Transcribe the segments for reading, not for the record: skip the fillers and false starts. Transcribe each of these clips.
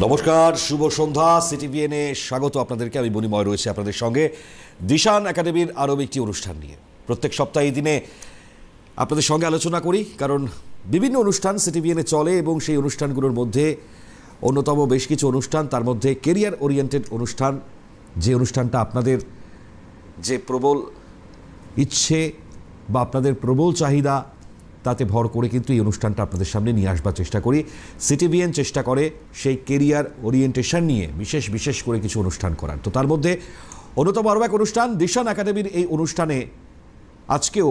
নমস্কার, শুভ সন্ধ্যা। সিটিভিএনে স্বাগত আপনাদেরকে। আমি মণিময় রয়েছে আপনাদের সঙ্গে দিশান একাডেমির আরও একটি অনুষ্ঠান নিয়ে। প্রত্যেক সপ্তাহে এই দিনে আপনাদের সঙ্গে আলোচনা করি, কারণ বিভিন্ন অনুষ্ঠান সিটিভিএনে চলে এবং সেই অনুষ্ঠানগুলোর মধ্যে অন্যতম বেশ কিছু অনুষ্ঠান, তার মধ্যে কেরিয়ার ওরিয়েন্টেড অনুষ্ঠান, যে অনুষ্ঠানটা আপনাদের যে প্রবল ইচ্ছে বা আপনাদের প্রবল চাহিদা তাতে ভর করে কিন্তু এই অনুষ্ঠানটা আপনাদের সামনে নিয়ে আসবার চেষ্টা করি। সিটিভিএন চেষ্টা করে সেই কেরিয়ার ওরিয়েন্টেশন নিয়ে বিশেষ করে কিছু অনুষ্ঠান করার। তো তার মধ্যে অন্যতম আরও এক অনুষ্ঠান দিশান একাডেমির এই অনুষ্ঠানে আজকেও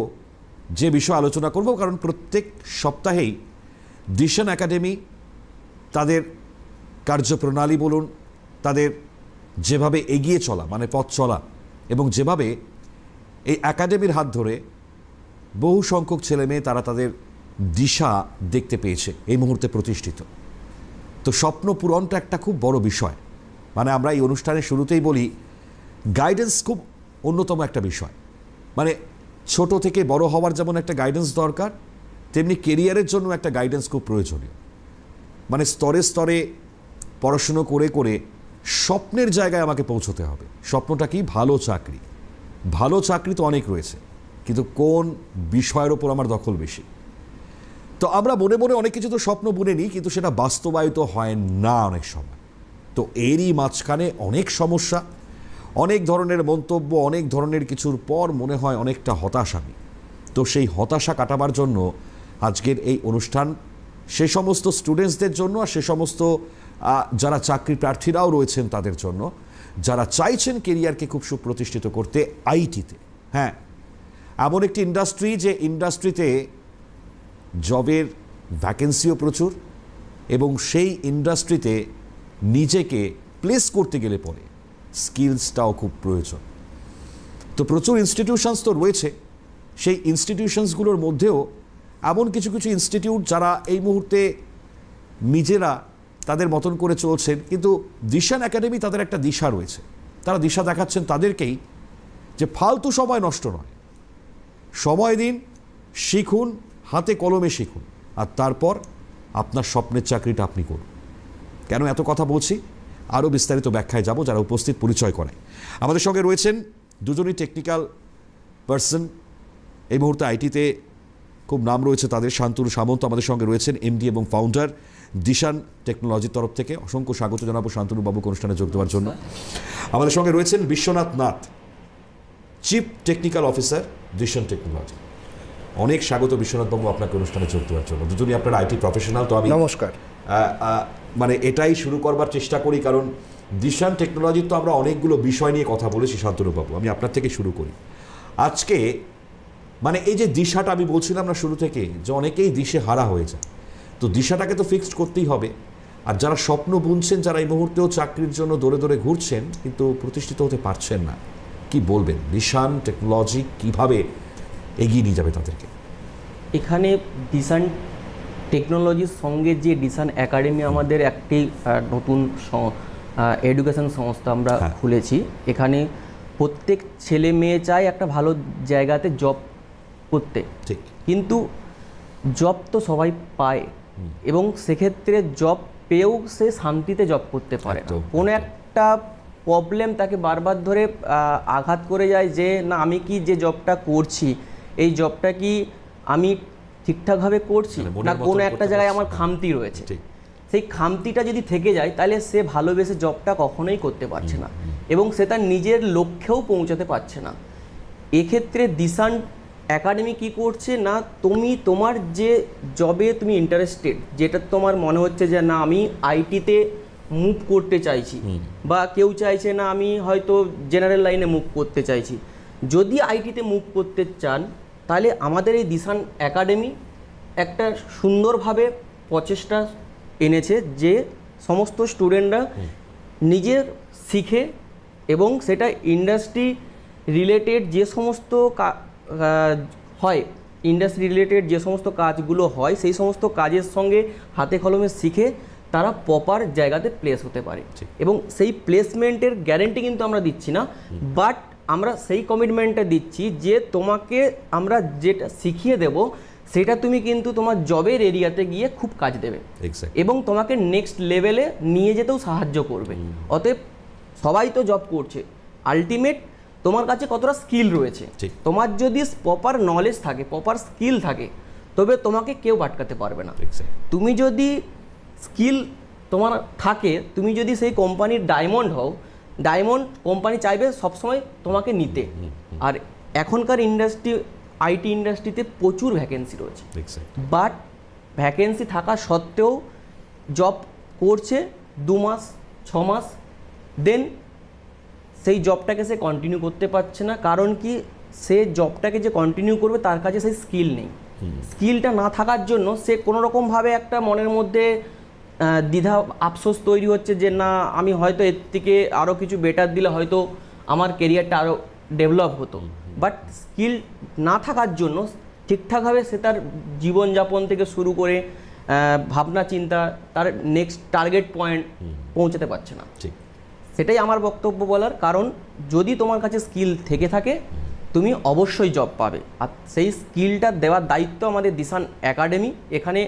যে বিষয় আলোচনা করব, কারণ প্রত্যেক সপ্তাহেই দিশান একাডেমি তাদের কার্যপ্রণালী বলুন, তাদের যেভাবে এগিয়ে চলা মানে পথ চলা, এবং যেভাবে এই একাডেমির হাত ধরে বহু সংখ্যক ছেলেমেয়ে তারা তাদের দিশা দেখতে পেয়েছে, এই মুহূর্তে প্রতিষ্ঠিত। তো স্বপ্ন পূরণটা একটা খুব বড় বিষয়। মানে আমরা এই অনুষ্ঠানের শুরুতেই বলি গাইডেন্স খুব অন্যতম একটা বিষয়। মানে ছোট থেকে বড় হওয়ার যেমন একটা গাইডেন্স দরকার, তেমনি কেরিয়ারের জন্য একটা গাইডেন্স খুব প্রয়োজনীয়। মানে স্তরে স্তরে পড়াশুনো করে করে স্বপ্নের জায়গায় আমাকে পৌঁছতে হবে। স্বপ্নটা কি? ভালো চাকরি। ভালো চাকরি তো অনেক রয়েছে, কিন্তু কোন বিষয়ের ওপর আমার দখল বেশি? তো আমরা মনে মনে অনেক কিছু তো স্বপ্ন বুনে নিই, কিন্তু সেটা বাস্তবায়িত হয় না অনেক সময়। তো এরই মাঝখানে অনেক সমস্যা, অনেক ধরনের মন্তব্য, অনেক ধরনের কিছুর পর মনে হয় অনেকটা হতাশ আমি। তো সেই হতাশা কাটাবার জন্য আজকের এই অনুষ্ঠান সে সমস্ত স্টুডেন্টসদের জন্য, আর সে সমস্ত যারা চাকরি প্রার্থীরাও রয়েছেন তাদের জন্য, যারা চাইছেন কেরিয়ারকে খুব সুপ্রতিষ্ঠিত করতে আইটিতে। হ্যাঁ, এমন একটি ইন্ডাস্ট্রি যে ইন্ডাস্ট্রিতে জবের ভ্যাকেন্সিও প্রচুর, এবং সেই ইন্ডাস্ট্রিতে নিজেকে প্লেস করতে গেলে পরে স্কিলসটাও খুব প্রয়োজন। তো প্রচুর ইনস্টিটিউশনস তো রয়েছে, সেই ইনস্টিটিউশনসগুলোর মধ্যেও এমন কিছু কিছু ইনস্টিটিউট যারা এই মুহূর্তে নিজেরা তাদের মতন করে চলছেন, কিন্তু দিশান একাডেমি তাদের একটা দিশা রয়েছে। তারা দিশা দেখাচ্ছেন তাদেরকেই যে ফালতু সময় নষ্ট নয়, সময় দিন, শিখুন, হাতে কলমে শিখুন, আর তারপর আপনার স্বপ্নের চাকরিটা আপনি করুন। কেন এত কথা বলছি? আরও বিস্তারিত ব্যাখ্যায় যাব যারা উপস্থিত পরিচয় করায়। আমাদের সঙ্গে রয়েছেন দুজনই টেকনিক্যাল পার্সন, এই মুহূর্তে আইটিতে খুব নাম রয়েছে তাদের। শান্তনু সামন্ত আমাদের সঙ্গে রয়েছেন, এমডি এবং ফাউন্ডার দিশান টেকনোলজির তরফ থেকে। অসংখ্য স্বাগত জানাবো শান্তনু বাবুকে অনুষ্ঠানে যোগ দেওয়ার জন্য। আমাদের সঙ্গে রয়েছেন Biswanath Nath, chief technical officer Dishan technology. অনেক স্বাগত বিশ্বনাথ বাবু আপনাকে অনুষ্ঠানে যোগ দেওয়ার জন্য। দুজনই আপনার আইটি প্রফেশনাল। তো আমি নমস্কার। মানে এটাই শুরু করবার চেষ্টা করি, কারণ দিশান টেকনোলজির তো আমরা অনেকগুলো বিষয় নিয়ে কথা বলেছি। শান্তনু বাবু, আমি আপনার থেকে শুরু করি আজকে। মানে এই যে দিশাটা আমি বলছিলাম না শুরু থেকে, যে অনেকেই দিশে হারা হয়ে যায়। তো দিশাটাকে তো ফিক্সড করতেই হবে। আর যারা স্বপ্ন বুনছেন, যারা এই মুহূর্তেও চাকরির জন্য দৌড়ে দৌড়ে ঘুরছেন কিন্তু প্রতিষ্ঠিত হতে পারছেন না, কি বলবেন? দিশান টেকনোলজি কিভাবে এগিয়ে নিয়ে যাবে তাদেরকে? এখানে দিশান টেকনোলজির সঙ্গে যে দিশান একাডেমি আমাদের একটি নতুন এডুকেশন সংস্থা আমরা খুলেছি। এখানে প্রত্যেক ছেলে মেয়ে চায় একটা ভালো জায়গাতে জব করতে, ঠিক, কিন্তু জব তো সবাই পায়, এবং সেক্ষেত্রে জব পেয়েও সে শান্তিতে জব করতে পারে না। কোনো একটা প্রবলেম তাকে বারবার ধরে আঘাত করে যায় যে না, আমি কি যে জবটা করছি এই জবটা কি আমি ঠিকঠাকভাবে করছি না, কোনো একটা জায়গায় আমার খামতি রয়েছে। সেই খামতিটা যদি থেকে যায় তাহলে সে ভালোবেসে জবটা কখনোই করতে পারছে না, এবং সে তার নিজের লক্ষ্যেও পৌঁছাতে পারছে না। এক্ষেত্রে দিশান একাডেমি কি করছে না, তুমি তোমার যে জবে তুমি ইন্টারেস্টেড, যেটা তোমার মনে হচ্ছে যে না আমি আইটিতে মুভ করতে চাইছি, বা কেউ চাইছে না আমি হয়তো জেনারেল লাইনে মুভ করতে চাইছি, যদি আইটিতে মুভ করতে চান তাহলে আমাদের এই দিশান একাডেমি একটা সুন্দরভাবে প্রচেষ্টা এনেছে যে সমস্ত স্টুডেন্টরা নিজের শিখে, এবং সেটা ইন্ডাস্ট্রি রিলেটেড যে সমস্ত হয়, ইন্ডাস্ট্রি রিলেটেড যে সমস্ত কাজগুলো হয় সেই সমস্ত কাজের সঙ্গে হাতে কলমে শিখে তারা প্রপার জায়গাতে প্লেস হতে পারে। এবং সেই প্লেসমেন্টের গ্যারেন্টি কিন্তু আমরা দিচ্ছি না, বাট আমরা সেই কমিটমেন্টটা দিচ্ছি যে তোমাকে আমরা যেটা শিখিয়ে দেব সেটা তুমি কিন্তু তোমার জবের এরিয়াতে গিয়ে খুব কাজ দেবে এবং তোমাকে নেক্সট লেভেলে নিয়ে যেতেও সাহায্য করবে। অতএব সবাই তো জব করছে, আলটিমেট তোমার কাছে কতটা স্কিল রয়েছে। তোমার যদি প্রপার নলেজ থাকে, প্রপার স্কিল থাকে, তবে তোমাকে কেউ আটকাতে পারবে না। তুমি যদি স্কিল তোমার থাকে, তুমি যদি সেই কোম্পানির ডায়মন্ড হও, ডায়মন্ড কোম্পানি চাইবে সবসময় তোমাকে নিতে। আর এখনকার ইন্ডাস্ট্রি, আইটি ইন্ডাস্ট্রিতে প্রচুর ভ্যাকেন্সি রয়েছে, বাট ভ্যাকেন্সি থাকা সত্ত্বেও জব করছে 2 মাস 6 মাস, দেন সেই জবটাকে সে কন্টিনিউ করতে পারছে না। কারণ কি, সে জবটাকে যে কন্টিনিউ করবে তার কাছে সেই স্কিল নেই। স্কিলটা না থাকার জন্য সে কোনোরকমভাবে একটা মনের মধ্যে দ্বিধা আফসোস তৈরি হচ্ছে যে না, আমি হয়তো এর থেকে আরও কিছু বেটার দিলে হয়তো আমার কেরিয়ারটা আরও ডেভেলপ হতো। বাট স্কিল না থাকার জন্য ঠিকঠাকভাবে সে তার জীবনযাপন থেকে শুরু করে ভাবনা চিন্তা, তার নেক্সট টার্গেট পয়েন্ট পৌঁছাতে পারছে না। সেটাই আমার বক্তব্য বলার কারণ, যদি তোমার কাছে স্কিল থেকে থাকে তুমি অবশ্যই জব পাবে। আর সেই স্কিলটা দেওয়ার দায়িত্ব আমাদের দিশান একাডেমি। এখানে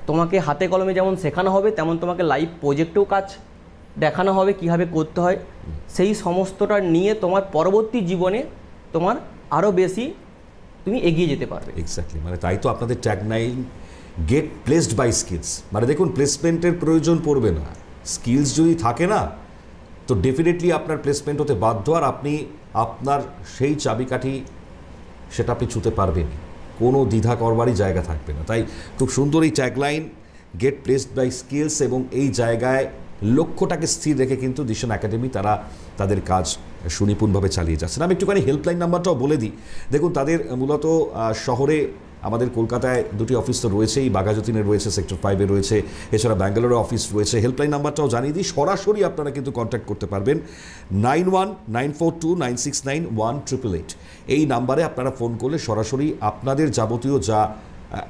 তোমাকে হাতে কলমে যেমন শেখানো হবে, তেমন তোমাকে লাইভ প্রজেক্টেও কাজ দেখানো হবে কীভাবে করতে হয়। সেই সমস্তটা নিয়ে তোমার পরবর্তী জীবনে তোমার আরও বেশি তুমি এগিয়ে যেতে পারবে। এক্স্যাক্টলি, মানে তাই তো আপনাদের tagline get placed by skills. মানে দেখুন, প্লেসমেন্টের প্রয়োজন পড়বে না, স্কিলস যদি থাকে না তো ডেফিনেটলি আপনার প্লেসমেন্ট হতে বাধ্য, আর আপনি আপনার সেই চাবিকাঠি সেটা আপনি ছুঁতে পারবেন, কোনো দ্বিধা করবারই জায়গা থাকবে না। তাই খুব সুন্দর এই tagline, get placed by skills, এবং এই জায়গায় লক্ষ্যটাকে স্থির রেখে কিন্তু দিশান একাডেমি তারা তাদের কাজ সুনিপুণভাবে চালিয়ে যাচ্ছেন। আমি একটুখানি হেল্পলাইন নাম্বারটাও বলে দিই। দেখুন, তাদের মূলত শহরে আমাদের কলকাতায় 2টি অফিস তো রয়েছেই, বাঘাযতীনে রয়েছে, সেক্টর 5-এ রয়েছে, এছাড়া ব্যাঙ্গালোরে অফিস রয়েছে। হেল্পলাইন নাম্বারটাও জানিয়ে দিই, সরাসরি আপনারা কিন্তু কন্ট্যাক্ট করতে পারবেন 919429691888। এই নাম্বারে আপনারা ফোন করলে সরাসরি আপনাদের যাবতীয় যা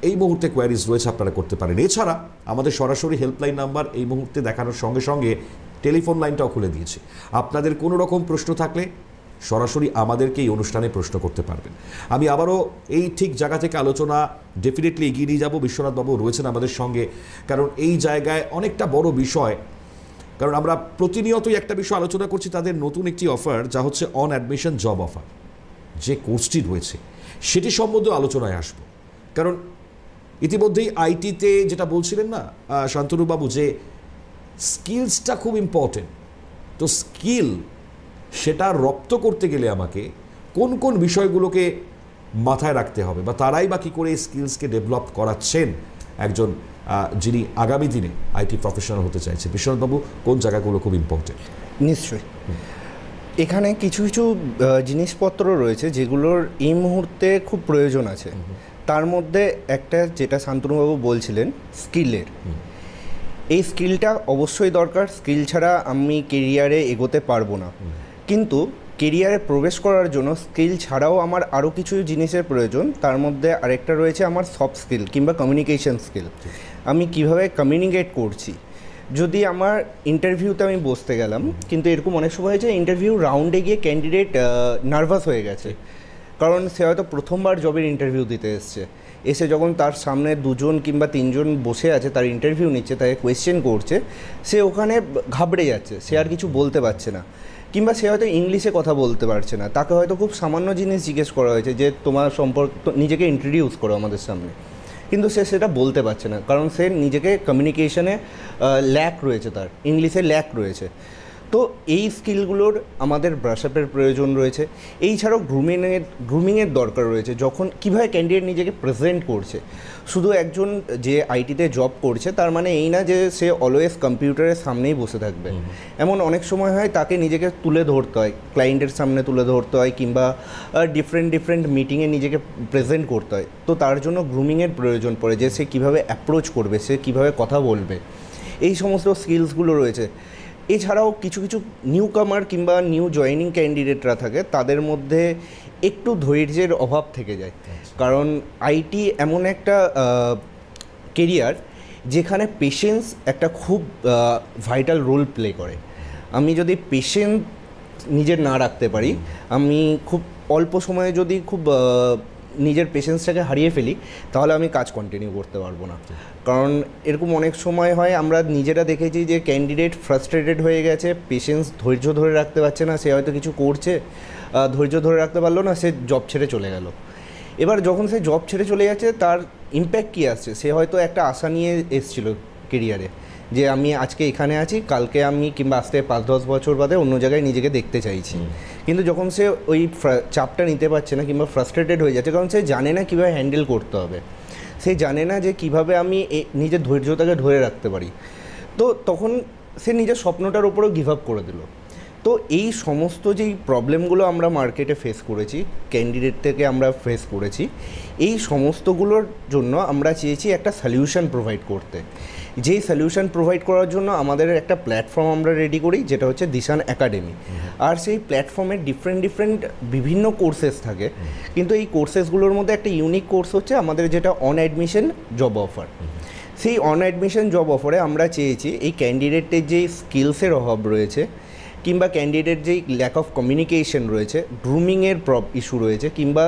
এই মুহূর্তে কোয়ারিজ রয়েছে আপনারা করতে পারেন। এছাড়া আমাদের সরাসরি হেল্পলাইন নাম্বার এই মুহূর্তে দেখানোর সঙ্গে সঙ্গে টেলিফোন লাইনটাও খুলে দিয়েছে। আপনাদের কোনো রকম প্রশ্ন থাকলে সরাসরি আমাদেরকে এই অনুষ্ঠানে প্রশ্ন করতে পারবেন। আমি আবারও এই ঠিক জায়গা থেকে আলোচনা ডেফিনেটলি এগিয়ে নিয়ে যাব। বিশ্বনাথবাবু রয়েছেন আমাদের সঙ্গে, কারণ এই জায়গায় অনেকটা বড় বিষয়, কারণ আমরা প্রতিনিয়তই একটা বিষয় আলোচনা করছি, তাদের নতুন একটি অফার, যা হচ্ছে অন অ্যাডমিশন জব অফার। যে কোর্সটি রয়েছে সেটি সম্বন্ধে আলোচনায় আসব, কারণ ইতিমধ্যেই আইটিতে যেটা বলছিলেন না শান্তনুবাবু, যে স্কিলসটা খুব ইম্পর্টেন্ট। তো স্কিল সেটা রপ্ত করতে গেলে আমাকে কোন কোন বিষয়গুলোকে মাথায় রাখতে হবে, বা তারাই বা কী করে স্কিলসকে ডেভেলপ করাচ্ছেন একজন যিনি আগামী দিনে আইটি প্রফেশনাল হতে চাইছে। বিশ্বনাথবাবু, কোন জায়গাগুলো খুব ইম্পর্টেন্ট? নিশ্চয়ই, এখানে কিছু কিছু জিনিসপত্র রয়েছে যেগুলোর এই মুহূর্তে খুব প্রয়োজন আছে। তার মধ্যে একটা, যেটা শান্তনুবাবু বলছিলেন, স্কিলের। এই স্কিলটা অবশ্যই দরকার। স্কিল ছাড়া আমি কেরিয়ারে এগোতে পারবো না। কিন্তু কেরিয়ারে প্রবেশ করার জন্য স্কিল ছাড়াও আমার আরও কিছু জিনিসের প্রয়োজন। তার মধ্যে আরেকটা রয়েছে আমার সফট স্কিল কিংবা কমিউনিকেশন স্কিল। আমি কিভাবে কমিউনিকেট করছি। যদি আমার ইন্টারভিউতে আমি বসতে গেলাম, কিন্তু এরকম অনেক সময় হয়েছে ইন্টারভিউ রাউন্ডে গিয়ে ক্যান্ডিডেট নার্ভাস হয়ে গেছে, কারণ সে হয়তো প্রথমবার জবের ইন্টারভিউ দিতে এসছে। এসে যখন তার সামনে 2জন কিংবা 3জন বসে আছে, তার ইন্টারভিউ নিচ্ছে, তাকে কোয়েশ্চেন করছে, সে ওখানে ঘাবড়ে যাচ্ছে, সে আর কিছু বলতে পারছে না, কিংবা সে হয়তো ইংলিশে কথা বলতে পারছে না। তাকে হয়তো খুব সামান্য জিনিস জিজ্ঞেস করা হয়েছে যে তোমার সম্পর্ক, নিজেকে ইন্ট্রোডিউস করো আমাদের সামনে, কিন্তু সে সেটা বলতে পারছে না, কারণ সে নিজেকে কমিউনিকেশনে ল্যাক রয়েছে, তার ইংলিশে ল্যাক রয়েছে। তো এই স্কিলগুলোর আমাদের ব্রাশআপের প্রয়োজন রয়েছে। এই ছাড়াও গ্রুমিংয়ের দরকার রয়েছে। যখন কীভাবে ক্যান্ডিডেট নিজেকে প্রেজেন্ট করছে। শুধু একজন যে আইটিতে জব করছে তার মানে এই না যে সে অলওয়েজ কম্পিউটারের সামনেই বসে থাকবে। এমন অনেক সময় হয় তাকে নিজেকে তুলে ধরতে হয়, ক্লায়েন্টের সামনে তুলে ধরতে হয়, কিংবা ডিফারেন্ট মিটিংয়ে নিজেকে প্রেজেন্ট করতে হয়। তো তার জন্য গ্রুমিংয়ের প্রয়োজন পড়ে, যে সে কীভাবে অ্যাপ্রোচ করবে, সে কীভাবে কথা বলবে, এই সমস্ত স্কিলসগুলো রয়েছে। এছাড়াও কিছু কিছু নিউ কামার কিংবা নিউ জয়েনিং ক্যান্ডিডেটরা থাকে, তাদের মধ্যে একটু ধৈর্যের অভাব থেকে যায়। কারণ আইটি এমন একটা কেরিয়ার যেখানে পেশেন্স একটা খুব ভাইটাল রোল প্লে করে। আমি যদি পেশেন্স নিজের না রাখতে পারি, আমি খুব অল্প সময়ে যদি খুব নিজের পেশেন্সটাকে হারিয়ে ফেলি, তাহলে আমি কাজ কন্টিনিউ করতে পারবো না। কারণ এরকম অনেক সময় হয়, আমরা নিজেরা দেখেছি যে ক্যান্ডিডেট ফ্রাস্ট্রেটেড হয়ে গেছে, পেশেন্স ধৈর্য ধরে রাখতে পারছে না, সে হয়তো কিছু করছে, ধৈর্য ধরে রাখতে পারলো না, সে জব ছেড়ে চলে গেল। এবার যখন সে জব ছেড়ে চলে যাচ্ছে, তার ইম্প্যাক্ট কী আসছে? সে হয়তো একটা আশা নিয়ে এসেছিল কেরিয়ারে, যে আমি আজকে এখানে আছি, কালকে আমি কিংবা আসতে 5-10 বছর বাদে অন্য জায়গায় নিজেকে দেখতে চাইছি। কিন্তু যখন সে ওই চাপটা নিতে পারছে না কিংবা ফ্রাস্ট্রেটেড হয়ে যাচ্ছে, কারণ সে জানে না কীভাবে হ্যান্ডেল করতে হবে, সে জানে না যে কিভাবে আমি নিজের ধৈর্যটাকে ধরে রাখতে পারি, তো তখন সে নিজের স্বপ্নটার উপরেও গিভ আপ করে দিল। তো এই সমস্ত যেই প্রবলেমগুলো আমরা মার্কেটে ফেস করেছি, ক্যান্ডিডেট থেকে আমরা ফেস করেছি, এই সমস্তগুলোর জন্য আমরা চেয়েছি একটা সলিউশন প্রোভাইড করতে। যেই সলিউশন প্রোভাইড করার জন্য আমাদের একটা প্ল্যাটফর্ম আমরা রেডি করি, যেটা হচ্ছে দিশান একাডেমি। আর সেই প্ল্যাটফর্মে ডিফারেন্ট বিভিন্ন কোর্সেস থাকে, কিন্তু এই কোর্সেসগুলোর মধ্যে একটা ইউনিক কোর্স হচ্ছে আমাদের যেটা অন অ্যাডমিশন জব অফার। সেই অন অ্যাডমিশন জব অফারে আমরা চেয়েছি এই ক্যান্ডিডেটের যেই স্কিলসের অভাব রয়েছে, কিংবা ক্যান্ডিডেট যেই ল্যাক অফ কমিউনিকেশন রয়েছে, গ্রুমিংয়ের ইস্যু রয়েছে, কিংবা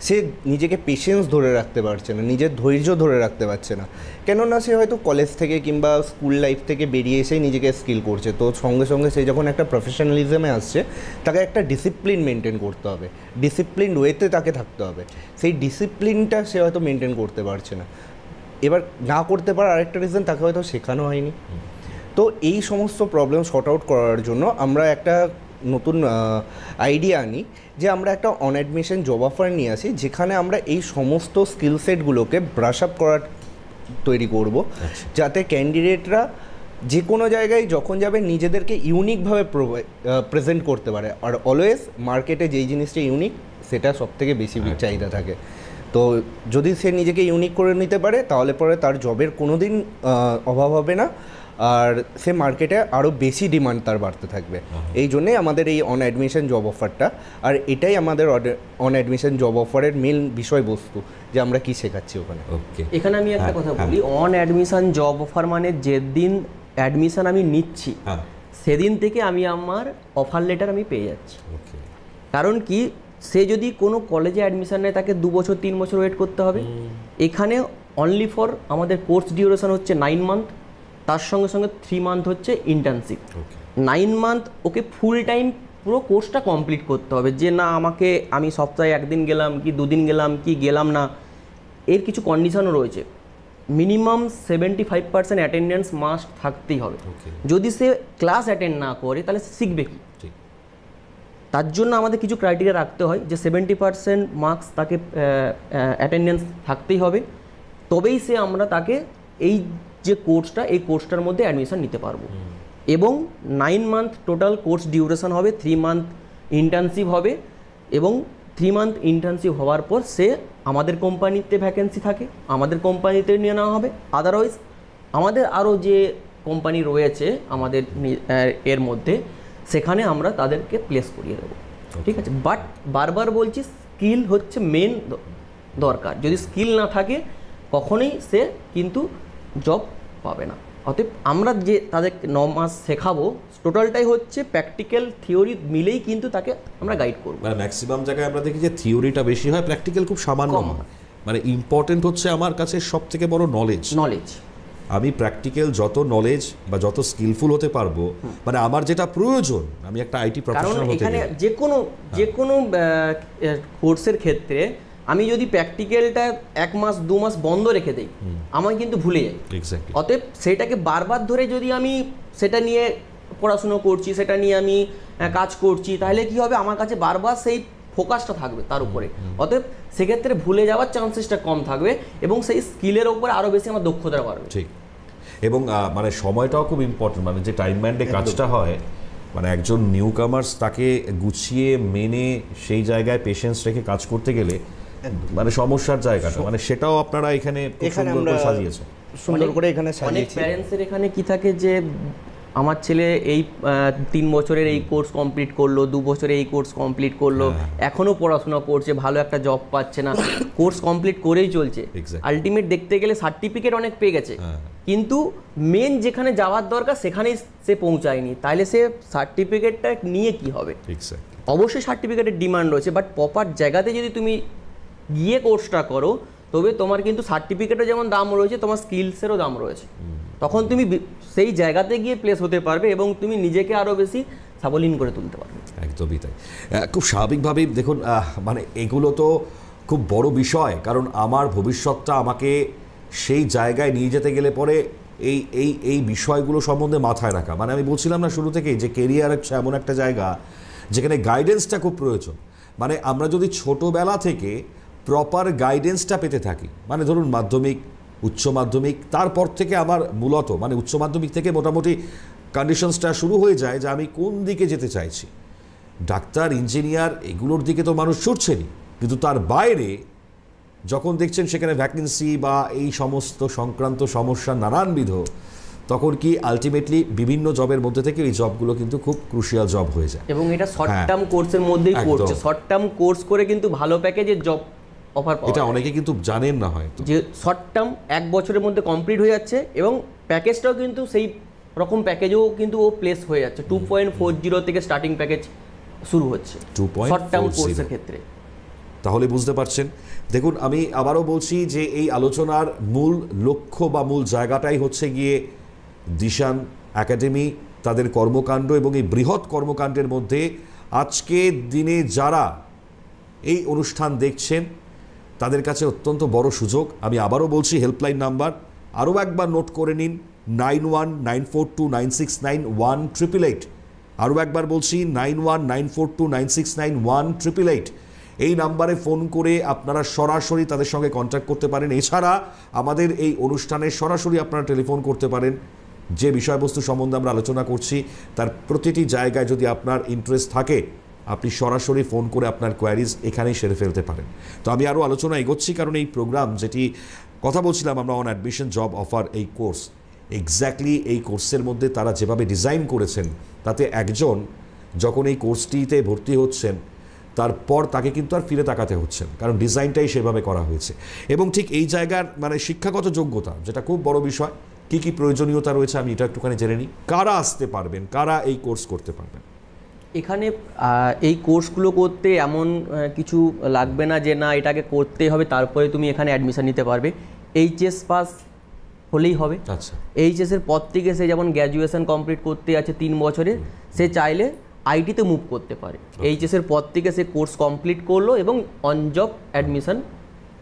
সে নিজেকে পেশেন্স ধরে রাখতে পারছে না, নিজের ধৈর্য ধরে রাখতে পারছে না, কেননা সে হয়তো কলেজ থেকে কিংবা স্কুল লাইফ থেকে বেরিয়ে এসেই নিজেকে স্কিল করছে, তো সঙ্গে সঙ্গে সে যখন একটা প্রফেশনালিজমে আসছে, তাকে একটা ডিসিপ্লিন মেনটেন করতে হবে, ডিসিপ্লিন ওয়েতে তাকে থাকতে হবে। সেই ডিসিপ্লিনটা সে হয়তো মেনটেন করতে পারছে না। এবার না করতে পারার আরেকটা রিজন, তাকে হয়তো শেখানো হয়নি। তো এই সমস্ত প্রবলেম শর্ট আউট করার জন্য আমরা একটা নতুন আইডিয়া আনি, যে আমরা একটা অন অ্যাডমিশন জব অফার নিয়ে আসি, যেখানে আমরা এই সমস্ত স্কিল সেটগুলোকে ব্রাশ আপ করার তৈরি করব, যাতে ক্যান্ডিডেটরা যে কোনো জায়গায় যখন যাবে নিজেদেরকে ইউনিকভাবে প্রেজেন্ট করতে পারে। আর অলওয়েজ মার্কেটে যেই জিনিসটা ইউনিক, সেটা সবথেকে বেশি চাহিদা থাকে। তো যদি সে নিজেকে ইউনিক করে নিতে পারে, তাহলে পরে তার জবের কোনো দিন অভাব হবে না, আর সে মার্কেটে আরও বেশি ডিমান্ড তার বাড়তে থাকবে। এই জন্যেই আমাদের এই অন অ্যাডমিশন জব অফারটা, আর এটাই আমাদের অন অ্যাডমিশন জব অফারের মেন বিষয়বস্তু, যে আমরা কি শেখাচ্ছি ওখানে। ওকে, এখানে আমি একটা কথা বলি, অন অ্যাডমিশন জব অফার মানে যেদিন অ্যাডমিশন আমি নিচ্ছি সেদিন থেকে আমি আমার অফার লেটার আমি পেয়ে যাচ্ছি। কারণ কি, সে যদি কোনো কলেজে অ্যাডমিশন নেয়, তাকে 2 বছর 3 বছর ওয়েট করতে হবে। এখানে অনলি ফর আমাদের কোর্স ডিউরেশন হচ্ছে 9 মান্থ, তার সঙ্গে সঙ্গে 3 মান্থ হচ্ছে ইন্টার্নশিপ। 9 মান্থ ওকে ফুল টাইম পুরো কোর্সটা কমপ্লিট করতে হবে, যে না আমি সপ্তাহে 1 দিন গেলাম কি 2 দিন গেলাম কি গেলাম না, এর কিছু কন্ডিশনও রয়েছে। মিনিমাম 75% অ্যাটেন্ডেন্স মাস্ট থাকতেই হবে। যদি সে ক্লাস অ্যাটেন্ড না করে, তাহলে সে শিখবে কি? তার জন্য আমাদের কিছু ক্রাইটেরিয়া রাখতে হয়, যে 70% মার্কস তাকে অ্যাটেন্ডেন্স থাকতেই হবে, তবেই আমরা তাকে এই যে কোর্সটা, এই কোর্সটার মধ্যে অ্যাডমিশন নিতে পারবো। এবং 9 মান্থ টোটাল কোর্স ডিউরেশন হবে, 3 মান্থ ইন্টার্নশিপ হবে, এবং 3 মান্থ ইন্টার্নশিপ হওয়ার পর সে আমাদের কোম্পানিতে ভ্যাকেন্সি থাকে, আমাদের কোম্পানিতে নিয়ে নেওয়া হবে। আদারওয়াইজ আমাদের আরও যে কোম্পানি রয়েছে আমাদের এর মধ্যে, সেখানে আমরা তাদেরকে প্লেস করিয়ে দেবো। ঠিক আছে, বাট বারবার বলছি, স্কিল হচ্ছে মেন দরকার। যদি স্কিল না থাকে, কখনোই সে কিন্তু জব পাবে না। অতএব আমরা যে তাদেরকে 9 মাস শেখাবো, টোটালটাই হচ্ছে প্র্যাকটিক্যাল থিওরি মিলেই কিন্তু তাকে আমরা গাইড করবো। মানে ম্যাক্সিমাম জায়গায় আমরা দেখি যে থিওরিটা বেশি হয়, প্র্যাকটিক্যাল খুব সামান্য হয়। মানে ইম্পর্টেন্ট হচ্ছে আমার কাছে সবথেকে বড় নলেজ। আমি প্র্যাকটিক্যাল যত নলেজ বা যত স্কিলফুল হতে পারবো, মানে আমার যেটা প্রয়োজন, আমি একটা আইটি প্রফেশনাল হতে এখানে যে কোনো কোর্সের ক্ষেত্রে আমি যদি প্র্যাকটিক্যালটা 1 মাস 2 মাস বন্ধ রেখে দেই, আমি কিন্তু ভুলে যাই। অতএব সেটাকে বারবার ধরে যদি আমি সেটা নিয়ে পড়াশুনো করছি, সেটা নিয়ে আমি কাজ করছি, তাহলে কি হবে, আমার কাছে বারবার সেই ফোকাসটা থাকবে তার উপরে। অতএব সেক্ষেত্রে ভুলে যাওয়ার চান্সেসটা কম থাকবে, এবং সেই স্কিলের উপরে আরও বেশি আমার দক্ষতা বাড়বে। ঠিক, এবং মানে সময়টাও খুব ইম্পর্টেন্ট। মানে যে টাইম মাইন্ডে কাজটা হয়, মানে একজন নিউ কামার্স তাকে গুছিয়ে মেনে সেই জায়গায় পেশেন্স রেখে কাজ করতে গেলে মানে সমস্যার জায়গাটা, মানে সেটাও আপনারা এখানে আমরা সাজিয়েছেন সুন্দর করে। এখানে অনেক প্যারেন্টসের এখানে কি থাকে, যে আমার ছেলে এই 3 বছরের এই কোর্স কমপ্লিট করলো, 2 বছরে এই কোর্স কমপ্লিট করলো, এখনও পড়াশোনা করছে, ভালো একটা জব পাচ্ছে না, কোর্স কমপ্লিট করেই চলছে। আলটিমেট দেখতে গেলে সার্টিফিকেট অনেক পেয়ে গেছে, কিন্তু মেন যেখানে যাওয়ার দরকার সেখানেই সে পৌঁছায়নি। তাহলে সে সার্টিফিকেটটা নিয়ে কি হবে? অবশ্যই সার্টিফিকেটের ডিমান্ড রয়েছে, বাট প্রপার জায়গাতে যদি তুমি গিয়ে কোর্সটা করো, তবে তোমার কিন্তু সার্টিফিকেটের যেমন দাম রয়েছে, তোমার স্কিলসেরও দাম রয়েছে। তখন তুমি সেই জায়গাতে গিয়ে প্লেস হতে পারবে এবং তুমি নিজেকে আরও বেশি সাবলীন করে তুলতে পারবে। একদমই তাই। খুব স্বাভাবিকভাবেই দেখুন, মানে এগুলো তো খুব বড় বিষয়, কারণ আমার ভবিষ্যৎটা আমাকে সেই জায়গায় নিয়ে যেতে গেলে পরে এই এই এই বিষয়গুলো সম্বন্ধে মাথায় রাখা, মানে আমি বলছিলাম না শুরু থেকেই যে কেরিয়ার হচ্ছে এমন একটা জায়গা যেখানে গাইডেন্সটা খুব প্রয়োজন। মানে আমরা যদি ছোটোবেলা থেকে প্রপার গাইডেন্সটা পেতে থাকি, মানে ধরুন মাধ্যমিক, উচ্চ মাধ্যমিক, তারপর থেকে আমার মূলত মানে উচ্চ মাধ্যমিক থেকে মোটামুটি কন্ডিশনসটা শুরু হয়ে যায় যে আমি কোন দিকে যেতে চাইছি। ডাক্তার, ইঞ্জিনিয়ার এগুলোর দিকে তো মানুষ ছুটছেনই, কিন্তু তার বাইরে যখন দেখছেন সেখানে ভ্যাকেন্সি বা এই সমস্ত সংক্রান্ত সমস্যা নানানবিধ, তখন কি আলটিমেটলি বিভিন্ন জবের মধ্যে থেকে এই জবগুলো কিন্তু খুব ক্রুশিয়াল জব হয়ে যায়। এবং এটা শর্ট টার্ম কোর্সের মধ্যেই করছে, শর্ট টার্ম কোর্স করে কিন্তু ভালো প্যাকেজের জব অফার পাওয়া যায়। এটা অনেকে কিন্তু জানেন না হয়তো, যে শর্ট টার্ম 1 বছরের মধ্যে কমপ্লিট হয়ে যাচ্ছে এবং প্যাকেজটাও কিন্তু সেই রকম প্যাকেজও কিন্তু ও প্লেস হয়ে যাচ্ছে। 2.40 থেকে স্টার্টিং প্যাকেজ শুরু হচ্ছে শর্ট টার্ম কোর্সের ক্ষেত্রে। তাহলে বুঝতে পারছেন। দেখুন, আমি আবারও বলছি যে এই আলোচনার মূল লক্ষ্য বা মূল জায়গাটাই হচ্ছে গিয়ে দিশান একাডেমি, তাদের কর্মকাণ্ড এবং এই বৃহৎ কর্মকাণ্ডের মধ্যে আজকের দিনে যারা এই অনুষ্ঠান দেখছেন তাদের কাছে অত্যন্ত বড় সুযোগ। আমি আবারও বলছি, হেল্পলাইন নাম্বার আরও একবার নোট করে নিন, 919429691888। আরও একবার বলছি, 919429691888। এই নাম্বারে ফোন করে আপনারা সরাসরি তাদের সঙ্গে কন্ট্যাক্ট করতে পারেন। এছাড়া আমাদের এই অনুষ্ঠানে সরাসরি আপনারা টেলিফোন করতে পারেন। যে বিষয়বস্তু সম্বন্ধে আমরা আলোচনা করছি তার প্রতিটি জায়গায় যদি আপনার ইন্টারেস্ট থাকে, আপনি সরাসরি ফোন করে আপনার কোয়ারিজ এখানেই সেরে ফেলতে পারেন। তো আমি আরও আলোচনা এগোচ্ছি, কারণ এই প্রোগ্রাম যেটি কথা বলছিলাম আমরা অন অ্যাডমিশন জব অফার, এই কোর্স এক্স্যাক্টলি এই কোর্সের মধ্যে তারা যেভাবে ডিজাইন করেছেন, তাতে একজন যখন এই কোর্সটিতে ভর্তি হচ্ছেন তারপর তাকে কিন্তু আর ফিরে তাকাতে হচ্ছে, কারণ ডিজাইনটাই সেভাবে করা হয়েছে। এবং ঠিক এই জায়গার মানে শিক্ষাগত যোগ্যতা, যেটা খুব বড় বিষয়, কী কী প্রয়োজনীয়তা রয়েছে আমি এটা একটুখানি জেনে নিই। কারা আসতে পারবেন, কারা এই কোর্স করতে পারবেন? এখানে এই কোর্সগুলো করতে এমন কিছু লাগবে না যে না এটাকে করতেই হবে তারপরে তুমি এখানে অ্যাডমিশন নিতে পারবে। এইচএস পাস হলেই হবে। আচ্ছা, এইচএসের পর থেকে সে যেমন গ্র্যাজুয়েশন কমপ্লিট করতে আছে 3 বছরে, সে চাইলে আইটিতে মুভ করতে পারে। এইচএসের পর থেকে সে কোর্স কমপ্লিট করলো এবং অন জব অ্যাডমিশন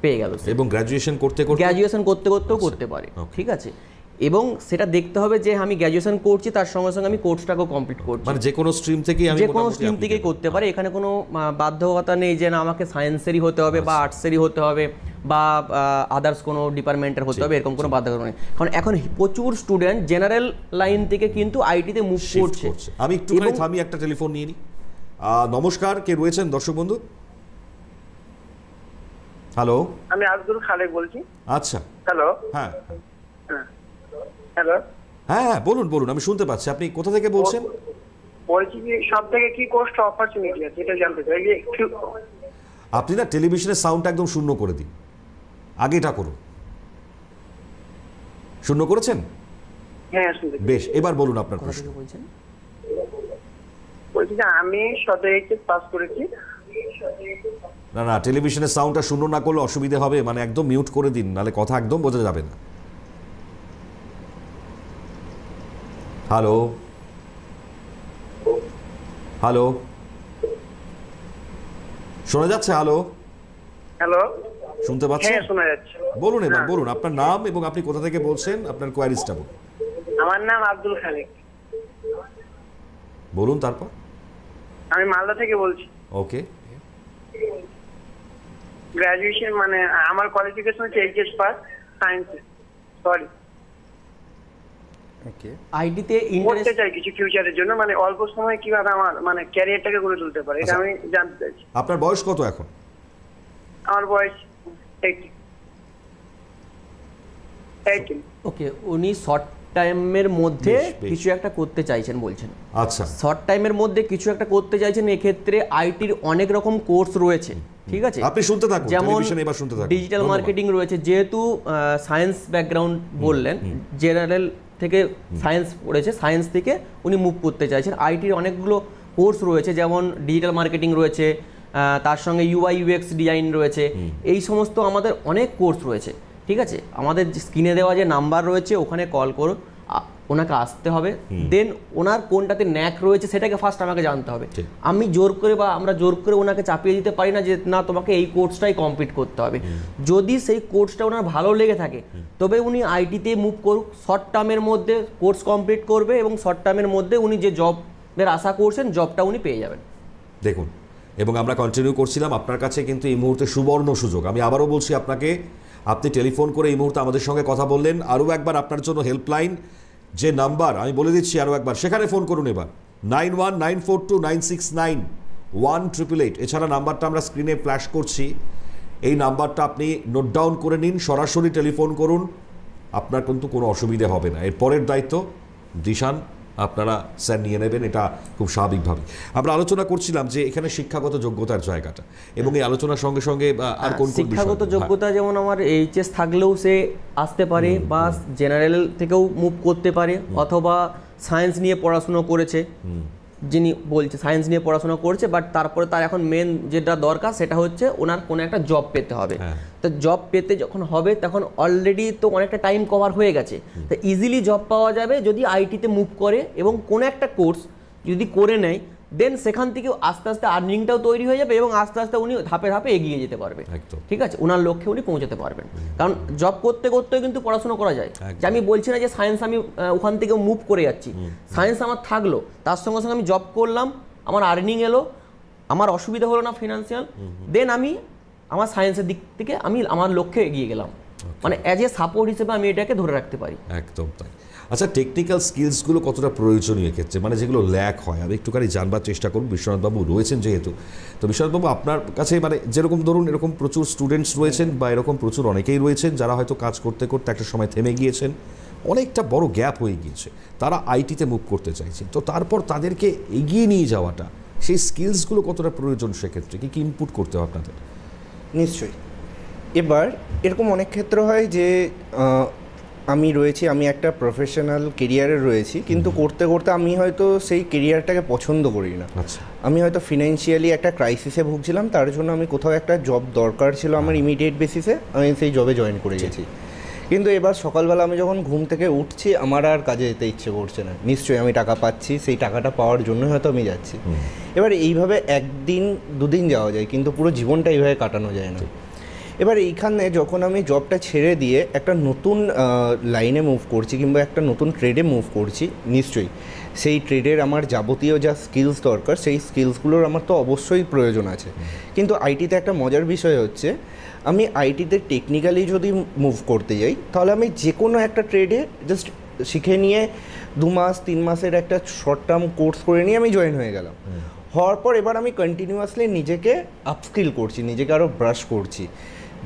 পেয়ে গেল, এবং গ্র্যাজুয়েশন করতে করতেও করতে পারে। ঠিক আছে, এবং সেটা দেখতে হবে যে আমি গ্র্যাজুয়েশন করছি তার সঙ্গে সঙ্গে আমি কোর্সটাকেও কমপ্লিট করছি, মানে যে কোনো স্ট্রিম থেকেই আমি যে কোনো স্ট্রিম থেকেই করতে পারে। এখানে কোনো বাধ্যকতা নেই যে না আমাকে সায়েন্সেরই হতে হবে বা আর্টসেরই হতে হবে বা আদার্স কোনো ডিপার্টমেন্টের হতে হবে, এরকম কোনো বাধ্যকতা নেই। কারণ এখন প্রচুর স্টুডেন্ট জেনারেল লাইন থেকে কিন্তু আইটিতে মুভ করছে। আমি একটুখানি থামি, একটা টেলিফোন নিয়ে নিই। নমস্কার, কে রয়েছেন দর্শক বন্ধু? হ্যালো, আমি আব্দুল খালেক বলছি। আচ্ছা, হ্যালো। হ্যাঁ হ্যালো, হ্যাঁ বলুন বলুন, আমি শুনতে পাচ্ছি। আপনি কোথা থেকে বলছেন? বলছি কি সব থেকে কি কোর্সটা অপরচুনিটি আছে এটা জানতে চাই। আপনি না টেলিভিশনের সাউন্ডটা একদম শূন্য করে দিন, আগে এটা করুন। শূন্য করেছেন? হ্যাঁ, শুনতে বেশ, এবার বলুন আপনার প্রশ্ন। বলছি যে আমি সদর এইচএস পাস করেছি। না না, টেলিভিশনের সাউন্ডটা শূন্য না করলে অসুবিধা হবে, মানে একদম মিউট করে দিন, নাহলে কথা একদম বোঝা যাবে না। হ্যালো হ্যালো, শোনা যাচ্ছে? হ্যালো হ্যালো, শুনতে পাচ্ছেন? হ্যাঁ শোনা যাচ্ছে। বলুন এবার, বলুন আপনার নাম এবং আপনি কোথা থেকে বলছেন, আপনার কোয়ারিজটা বলুন। আমার নাম আব্দুল খালেক। বলুন তারপর। আমি মালদা থেকে বলছি। ওকে, গ্র্যাজুয়েশন মানে আমার কোয়ালিফিকেশন হচ্ছে এইচএস পাস সায়েন্সে। সরি, ওকে। আইটিতে করতে ইন্টারেস্ট চাই কিছু ফিউচারের জন্য, মানে অল্প সময় কিভাবে আমার মানে ক্যারিয়ারটাকে গড়ে তুলতে পারে এটা আমি জানতে চাইছি। আপনার বয়স কত এখন? আমার বয়স 18। ওকে, উনি শর্ট টাইমের মধ্যে বেশ। কিছু একটা করতে চাইছেন বলছেন। আচ্ছা, শর্ট টাইমের মধ্যে কিছু একটা করতে চাইছেন, এক্ষেত্রে আইটির অনেক রকম কোর্স রয়েছে। ঠিক আছে, আপনি শুনতে থাকুন, যেমন টেলিভিশনে এবার শুনতে থাকুন। ডিজিটাল ধন্যবাদ। মার্কেটিং রয়েছে, যেহেতু সায়েন্স ব্যাকগ্রাউন্ড বললেন, জেনারেল থেকে সায়েন্স পড়েছে, সায়েন্স থেকে উনি মুভ করতে চাইছেন। আইটির অনেকগুলো কোর্স রয়েছে, যেমন ডিজিটাল মার্কেটিং রয়েছে, তার সঙ্গে UI UX ডিজাইন রয়েছে, এই সমস্ত আমাদের অনেক কোর্স রয়েছে। ঠিক আছে, আমাদের স্ক্রিনে দেওয়া যে নাম্বার রয়েছে ওখানে কল করো, ওনাকে আসতে হবে, দেন ওনার কোনটাতে ন্যাক রয়েছে সেটাকে ফার্স্ট আমাকে জানতে হবে। আমি জোর করে বা আমরা জোর করে ওনাকে চাপিয়ে দিতে পারি না যে না তোমাকে এই কোর্সটাই কমপ্লিট করতে হবে। যদি সেই কোর্সটা ওনার ভালো লেগে থাকে তবে উনি আইটিতে মুভ করুক, শর্ট টার্মের মধ্যে কোর্স কমপ্লিট করবে এবং শর্ট টার্মের মধ্যে উনি যে জবের আশা করছেন জবটা উনি পেয়ে যাবেন। দেখুন, এবং আমরা কন্টিনিউ করছিলাম, আপনার কাছে কিন্তু এই মুহূর্তে সুবর্ণ সুযোগ। আমি আবারও বলছি আপনাকে, আপনি টেলিফোন করে এই মুহূর্তে আমাদের সঙ্গে কথা বললেন। আরও একবার আপনার জন্য হেল্পলাইন যে নাম্বার আমি বলে দিচ্ছি আরও একবার, সেখানে ফোন করুন এবার 919429691888। এছাড়া নাম্বারটা আমরা স্ক্রিনে ফ্ল্যাশ করছি, এই নাম্বারটা আপনি নোট ডাউন করে নিন, সরাসরি টেলিফোন করুন, আপনার কিন্তু কোনো অসুবিধে হবে না। এর পরের দায়িত্ব দিশান আপনারা স্যার নিয়ে নেবেন, এটা খুব স্বাভাবিকভাবে। আমরা আলোচনা করছিলাম যে এখানে শিক্ষাগত যোগ্যতার জায়গাটা, এবং এই আলোচনার সঙ্গে সঙ্গে আর কোন কোন শিক্ষাগত যোগ্যতা, যেমন আমার HS থাকলেও সে আসতে পারে, বা জেনারেল থেকেও মুভ করতে পারে, অথবা সায়েন্স নিয়ে পড়াশুনো করেছে, যিনি বলছে সায়েন্স নিয়ে পড়াশোনা করছে, বাট তারপরে তার এখন মেন যেটা দরকার সেটা হচ্ছে ওনার কোনো একটা জব পেতে হবে। তো জব পেতে যখন হবে তখন অলরেডি তো অনেকটা টাইম কভার হয়ে গেছে, তো ইজিলি জব পাওয়া যাবে যদি আইটিতে মুভ করে এবং কোনো একটা কোর্স যদি করে নেয়, দেন সেখান থেকে আস্তে আস্তে আর্নিংটাও তৈরি হয়ে যাবে এবং আস্তে আস্তে উনি ধাপে ধাপে এগিয়ে যেতে পারবে। ঠিক আছে, ওনার লক্ষ্যে উনি পৌঁছাতে পারবেন। কারণ জব করতে করতেও কিন্তু পড়াশোনা করা যায়। যে আমি বলছি না যে সায়েন্স আমি ওখান থেকে মুভ করে যাচ্ছি, সায়েন্স আমার থাকলো, তার সঙ্গে সঙ্গে আমি জব করলাম, আমার আর্নিং এলো, আমার অসুবিধা হলো না ফিনান্সিয়াল, দেন আমি আমার সায়েন্সের দিক থেকে আমি আমার লক্ষ্যে এগিয়ে গেলাম। মানে অ্যাজ এ সাপোর্ট হিসেবে আমি এটাকে ধরে রাখতে পারি। একদম তাই। আচ্ছা, টেকনিক্যাল স্কিলসগুলো কতটা প্রয়োজনীয় ক্ষেত্রে, মানে যেগুলো ল্যাক হয়, আমি একটুখানি জানবার চেষ্টা করব। বিশ্বনাথবাবু রয়েছেন যেহেতু, তো বিশ্বনাথবাবু আপনার কাছে মানে যেরকম ধরুন এরকম প্রচুর স্টুডেন্টস রয়েছেন, বা এরকম প্রচুর অনেকেই রয়েছেন যারা হয়তো কাজ করতে করতে একটা সময় থেমে গিয়েছেন, অনেকটা বড় গ্যাপ হয়ে গিয়েছে, তারা আইটিতে মুভ করতে চাইছে, তো তারপর তাদেরকে এগিয়ে নিয়ে যাওয়াটা, সেই স্কিলসগুলো কতটা প্রয়োজন, সেক্ষেত্রে কী কী ইনপুট করতে হবে আপনাদের? নিশ্চয়ই। এবার এরকম অনেক ক্ষেত্র হয় যে আমি একটা প্রফেশনাল কেরিয়ারে রয়েছি, কিন্তু করতে করতে আমি হয়তো সেই কেরিয়ারটাকে পছন্দ করি না। আমি হয়তো ফিনান্সিয়ালি একটা ক্রাইসিসে ভুগছিলাম, তার জন্য আমি কোথাও একটা জব দরকার ছিল আমার ইমিডিয়েট বেসিসে, আমি সেই জবে জয়েন করে গেছি। কিন্তু এবার সকালবেলা আমি যখন ঘুম থেকে উঠছি আমার আর কাজে যেতে ইচ্ছে করছে না। নিশ্চয়ই আমি টাকা পাচ্ছি, সেই টাকাটা পাওয়ার জন্যই হয়তো আমি যাচ্ছি। এবার এইভাবে একদিন দুদিন যাওয়া যায়, কিন্তু পুরো জীবনটা এইভাবে কাটানো যায় না। এবার এইখানে যখন আমি জবটা ছেড়ে দিয়ে একটা নতুন লাইনে মুভ করছি কিংবা একটা নতুন ট্রেডে মুভ করছি, নিশ্চয়ই সেই ট্রেডের আমার যাবতীয় যা স্কিলস দরকার সেই স্কিলসগুলোর আমার তো অবশ্যই প্রয়োজন আছে। কিন্তু আইটিতে একটা মজার বিষয় হচ্ছে, আমি আইটিতে টেকনিক্যালি যদি মুভ করতে যাই তাহলে আমি যে কোনো একটা ট্রেডে জাস্ট শিখে নিয়ে 2 মাস 3 মাসের একটা শর্ট টার্ম কোর্স করে নিয়ে আমি জয়েন হয়ে গেলাম। হওয়ার পর এবার আমি কন্টিনিউয়াসলি নিজেকে আপস্কিল করছি, নিজেকে আরও ব্রাশ করছি।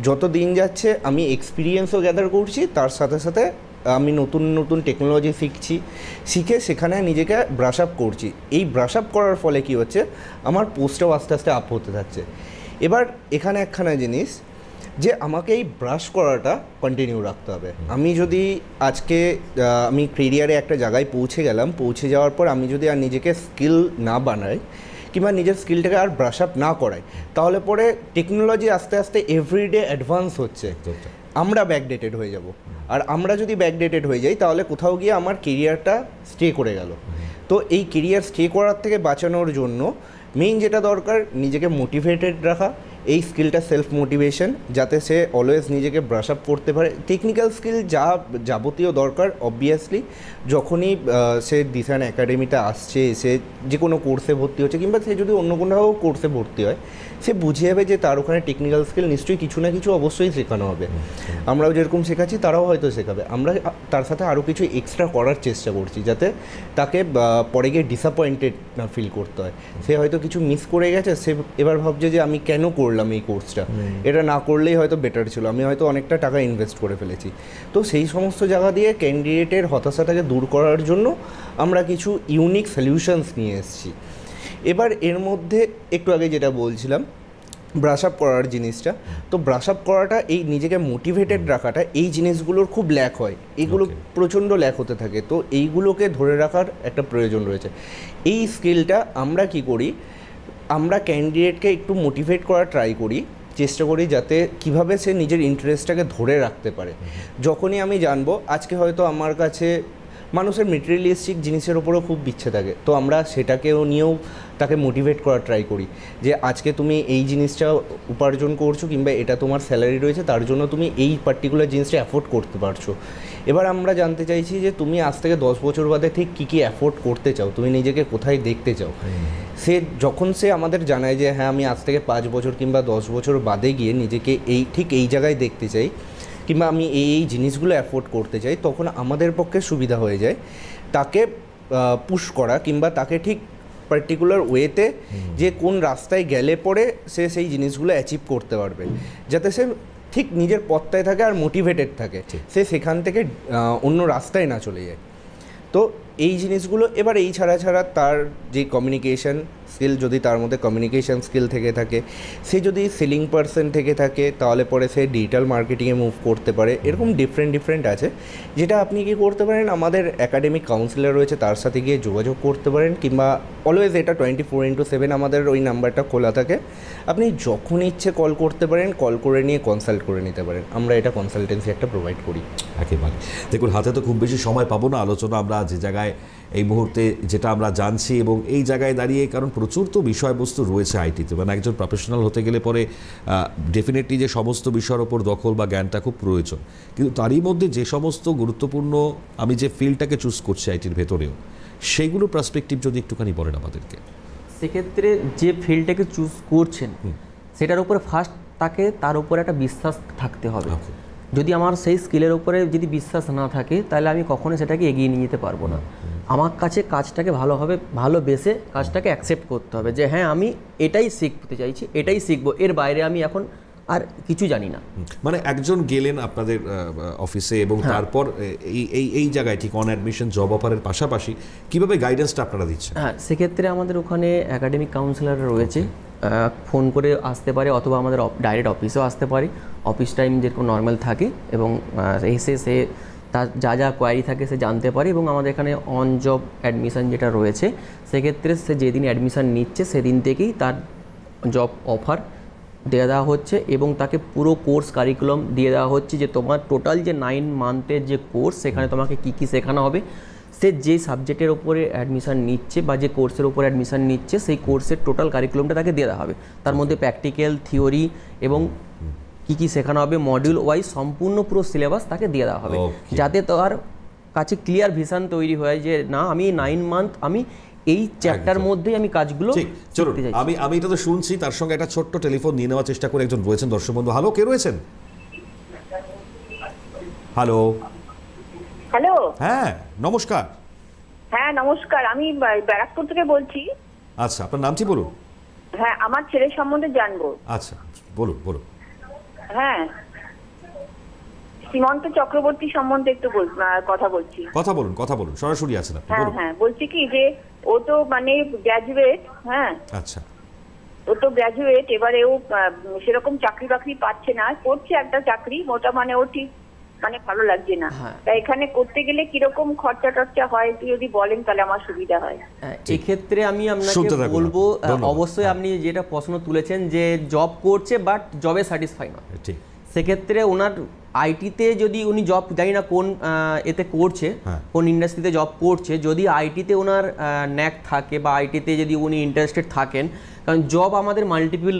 যত দিন যাচ্ছে আমি এক্সপিরিয়েন্সও গ্যাদার করছি, তার সাথে সাথে আমি নতুন নতুন টেকনোলজি শিখে সেখানে নিজেকে ব্রাশ আপ করছি। এই ব্রাশ আপ করার ফলে কি হচ্ছে, আমার পোস্টটাও আস্তে আস্তে আপ হতে থাকছে। এবার এখানে একখানা জিনিস যে আমাকে এই ব্রাশ করাটা কন্টিনিউ রাখতে হবে। আমি যদি আজকে আমি কেরিয়ারে একটা জায়গায় পৌঁছে গেলাম, পৌঁছে যাওয়ার পর আমি যদি আর নিজেকে স্কিল না বানাই কিংবা নিজের স্কিলটাকে আর ব্রাশ আপ না করাই, তাহলে পরে টেকনোলজি আস্তে আস্তে এভরিডে অ্যাডভান্স হচ্ছে, আমরা ব্যাকডেটেড হয়ে যাব। আর আমরা যদি ব্যাকডেটেড হয়ে যাই তাহলে কোথাও গিয়ে আমার কেরিয়ারটা স্টে করে গেল। তো এই কেরিয়ার স্টে করার থেকে বাঁচানোর জন্য মেইন যেটা দরকার, নিজেকে মোটিভেটেড রাখা, এই স্কিলটা সেলফ মোটিভেশন, যাতে সে অলওয়েজ নিজেকে ব্রাশ আপ করতে পারে। টেকনিক্যাল স্কিল যা যাবতীয় দরকার অবভিয়াসলি যখনই সে দিশান একাডেমিতে আসছে, সে যে কোনো কোর্সে ভর্তি হচ্ছে কিংবা সে যদি অন্য কোনো কোর্সে ভর্তি হয়, সে বুঝে যাবে যে তার ওখানে টেকনিক্যাল স্কিল নিশ্চয়ই কিছু না কিছু অবশ্যই শেখানো হবে। আমরাও যেরকম শেখাচ্ছি তারাও হয়তো শেখাবে। আমরা তার সাথে আরও কিছু এক্সট্রা করার চেষ্টা করছি যাতে তাকে পরে গিয়ে ডিসঅ্যাপয়েন্টেড না ফিল করতে হয়। সে হয়তো কিছু মিস করে গেছে, সে এবার ভাবছে যে আমি কেন করলাম এই কোর্সটা, এটা না করলেই হয়তো বেটার ছিল, আমি হয়তো অনেকটা টাকা ইনভেস্ট করে ফেলেছি। তো সেই সমস্ত জায়গা দিয়ে ক্যান্ডিডেটের হতাশাটাকে দূর করার জন্য আমরা কিছু ইউনিক সলিউশনস নিয়ে এসেছি। এবার এর মধ্যে একটু আগে যেটা বলছিলাম ব্রাশ আপ করার জিনিসটা, তো ব্রাশ আপ করাটা, এই নিজেকে মোটিভেটেড রাখাটা, এই জিনিসগুলোর খুব ল্যাক হয়, এগুলো প্রচণ্ড ল্যাক হতে থাকে। তো এইগুলোকে ধরে রাখার একটা প্রয়োজন রয়েছে। এই স্কিলটা আমরা কি করি, আমরা ক্যান্ডিডেটকে একটু মোটিভেট করার ট্রাই করি, চেষ্টা করি যাতে কিভাবে সে নিজের ইন্টারেস্টটাকে ধরে রাখতে পারে। যখনই আমি জানবো আজকে হয়তো আমার কাছে মানুষের মেটেরিয়ালিস্টিক জিনিসের ওপরও খুব ইচ্ছে থাকে, তো আমরা সেটাকেও নিয়েও তাকে মোটিভেট করার ট্রাই করি যে আজকে তুমি এই জিনিসটা উপার্জন করছো কিংবা এটা তোমার স্যালারি রয়েছে, তার জন্য তুমি এই পার্টিকুলার জিনিসটা অ্যাফোর্ড করতে পারছো। এবার আমরা জানতে চাইছি যে তুমি আজ থেকে 10 বছর বাদে ঠিক কী কী অ্যাফোর্ড করতে চাও, তুমি নিজেকে কোথায় দেখতে চাও। সে যখন সে আমাদের জানায় যে হ্যাঁ আমি আজ থেকে 5 বছর কিংবা 10 বছর বাদে গিয়ে নিজেকে ঠিক এই জায়গায় দেখতে চাই কিংবা আমি এই জিনিসগুলো অ্যাফোর্ড করতে চাই, তখন আমাদের পক্ষে সুবিধা হয়ে যায় তাকে পুশ করা কিংবা তাকে ঠিক পার্টিকুলার ওয়েতে যে কোন রাস্তায় গেলে পরে সে সেই জিনিসগুলো অ্যাচিভ করতে পারবে, যাতে সে ঠিক নিজের পথটায় থাকে আর মোটিভেটেড থাকে, সে সেখান থেকে অন্য রাস্তায় না চলে যায়। তো এই জিনিসগুলো এবার এই ছাড়া তার যে কমিউনিকেশন স্কিল, যদি তার মধ্যে কমিউনিকেশন স্কিল থেকে থাকে, সে যদি সেলিং পার্সন থেকে থাকে তাহলে পরে সে ডিজিটাল মার্কেটিংয়ে মুভ করতে পারে। এরকম ডিফারেন্ট আছে, যেটা আপনি কি করতে পারেন, আমাদের একাডেমিক কাউন্সিলর রয়েছে তার সাথে গিয়ে যোগাযোগ করতে পারেন, কিংবা অলওয়েজ এটা 24/7 আমাদের ওই নাম্বারটা খোলা থাকে, আপনি যখন ইচ্ছে কল করতে পারেন, কল করে নিয়ে কনসাল্ট করে নিতে পারেন। আমরা এটা কনসালটেন্সি একটা প্রোভাইড করি। একেবারে দেখুন, হাতে তো খুব বেশি সময় পাবো না, আলোচনা আমরা যে জায়গায় এই মুহূর্তে যেটা আমরা জানছি এবং এই জায়গায় দাঁড়িয়ে, কারণ প্রচুর তো বিষয়বস্তু রয়েছে আইটিতে, মানে একজন প্রফেশনাল হতে গেলে পরে ডেফিনেটলি যে সমস্ত বিষয়ের ওপর দখল বা জ্ঞানটা খুব প্রয়োজন, কিন্তু তারই মধ্যে যে সমস্ত গুরুত্বপূর্ণ আমি যে ফিল্ডটাকে চুজ করছি আইটির ভেতরেও, সেইগুলো পার্সপেক্টিভ যদি একটুখানি বলেন আমাদেরকে। সেক্ষেত্রে যে ফিল্ডটাকে চুজ করছেন সেটার উপরে ফার্স্ট তার উপরে একটা বিশ্বাস থাকতে হবে। যদি আমার সেই স্কিলের উপরে যদি বিশ্বাস না থাকে তাহলে আমি কখনো সেটাকে এগিয়ে নিয়ে যেতে পারবো না। আমার কাছে কাজটাকে ভালোবেসে কাজটাকে অ্যাকসেপ্ট করতে হবে যে হ্যাঁ আমি এটাই শিখতে চাইছি, এটাই শিখবো, এর বাইরে আমি এখন আর কিছু জানি না। মানে একজন গেলেন আপনাদের অফিসে এবং তারপর এই জায়গায় ঠিক অন অ্যাডমিশন জব অফারের পাশাপাশি কিভাবে গাইডেন্সটা আপনারা দিচ্ছেন? হ্যাঁ, সেক্ষেত্রে আমাদের ওখানে একাডেমিক কাউন্সিলর রয়েছে, ফোন করে আসতে পারে অথবা আমাদের ডাইরেক্ট অফিসেও আসতে পারে। অফিস টাইম যেরকম নর্মাল থাকে এবং এসে সে তার যা কোয়ারি থাকে সে জানতে পারে। এবং আমাদের এখানে অন জব অ্যাডমিশন যেটা রয়েছে, সেক্ষেত্রে সে যেদিন অ্যাডমিশন নিচ্ছে সেদিন থেকেই তার জব অফার দেওয়া হচ্ছে এবং তাকে পুরো কোর্স কারিকুলাম দিয়ে দেওয়া হচ্ছে যে তোমার টোটাল যে 9 মান্থের যে কোর্স, সেখানে তোমাকে কী শেখানো হবে। সে যে সাবজেক্টের ওপরে অ্যাডমিশন নিচ্ছে বা যে কোর্সের ওপরে অ্যাডমিশন নিচ্ছে সেই কোর্সের টোটাল কারিকুলামটা তাকে দেওয়া হবে। তার মধ্যে প্র্যাকটিক্যাল, থিওরি এবং কী শেখানো হবে মডিউল ওয়াইজ সম্পূর্ণ পুরো সিলেবাস তাকে দিয়ে দেওয়া হবে, যাতে তার কাছে ক্লিয়ার ভিশন তৈরি হয় যে না আমি 9 মান্থ আমি এই চ্যাপ্টার মধ্যেই আমি কাজগুলো চলুন। আমি এটা তো শুনছি, তার সঙ্গে একটা ছোট্ট টেলিফোন নিয়ে নেওয়ার চেষ্টা করে একজন রয়েছেন দর্শক বন্ধু। হ্যালো, কে রয়েছেন? হ্যালো হ্যালো, হ্যাঁ নমস্কার। হ্যাঁ নমস্কার, আমি ব্যারাকপুর থেকে বলছি। আচ্ছা, আপনার নামটি বলুন। হ্যাঁ, আমার ছেলের সম্বন্ধে জানবো। আচ্ছা বলুন। হ্যাঁ, সীমন্ত চক্রবর্তী সম্বন্ধে একটু কথা বলছি। কথা বলুন, সরাসরি আছেন আপনি। হ্যাঁ, বলছি কি যে ও তো মানে গ্র্যাজুয়েট। হ্যাঁ, আচ্ছা, ও তো গ্র্যাজুয়েট, এবারে ও সেরকম চাকরি বাকরি পাচ্ছে না, করছে একটা চাকরি, মোটা মানে ও ঠিক মানে ভালো লাগছে না। তাই এখানে করতে গেলে কিরকম খরচা টরচা হয় একটু যদি বলেন তাহলে আমার সুবিধা হয়। এক্ষেত্রে আমি আপনাকে বলবো, অবশ্যই আপনি যেটা প্রশ্ন তুলেছেন যে জব করছে বাট জবে স্যাটিসফাই না, সেক্ষেত্রে ওনার আইটিতে যদি উনি জব জানি না কোন এতে করছে, কোন ইন্ডাস্ট্রিতে জব করছে, যদি আইটিতে ওনার ন্যাক থাকে বা আইটিতে যদি উনি ইন্টারেস্টেড থাকেন, কারণ জব আমাদের মাল্টিপল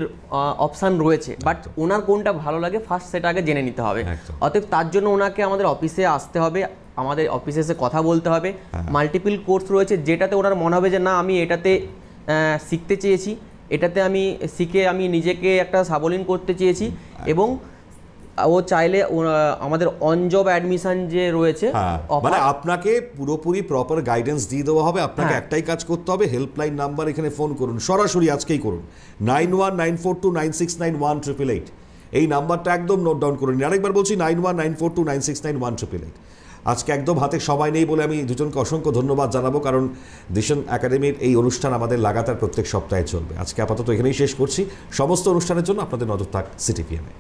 অপশান রয়েছে, বাট ওনার কোনটা ভালো লাগে ফার্স্ট সেটা আগে জেনে নিতে হবে। অতএব তার জন্য ওনাকে আমাদের অফিসে আসতে হবে, আমাদের অফিসে এসে কথা বলতে হবে। মাল্টিপল কোর্স রয়েছে, যেটাতে ওনার মনে হবে যে না আমি এটাতে শিখতে চেয়েছি, এটাতে আমি শিখে আমি নিজেকে একটা সাবলীন করতে চেয়েছি, এবং ও চাইলে আমাদের অন জব অ্যাডমিশন যে রয়েছে, মানে আপনাকে পুরোপুরি প্রপার গাইডেন্স দিয়ে দেওয়া হবে। আপনাকে একটাই কাজ করতে হবে, হেল্পলাইন নাম্বার এখানে ফোন করুন, সরাসরি আজকেই করুন, 919429691888। এই নাম্বারটা একদম নোট ডাউন করে নিন। আরেকবার বলছি, 919429691888। আজকে একদম হাতে সময় নেই বলে আমি দুজনকে অসংখ্য ধন্যবাদ জানাবো, কারণ দিশন একাডেমির এই অনুষ্ঠান আমাদের লাগাতার প্রত্যেক সপ্তাহে চলবে। আজকে আপাতত এখানেই শেষ করছি। সমস্ত অনুষ্ঠানের জন্য আপনাদের নজর থাক সিটিভিএমে।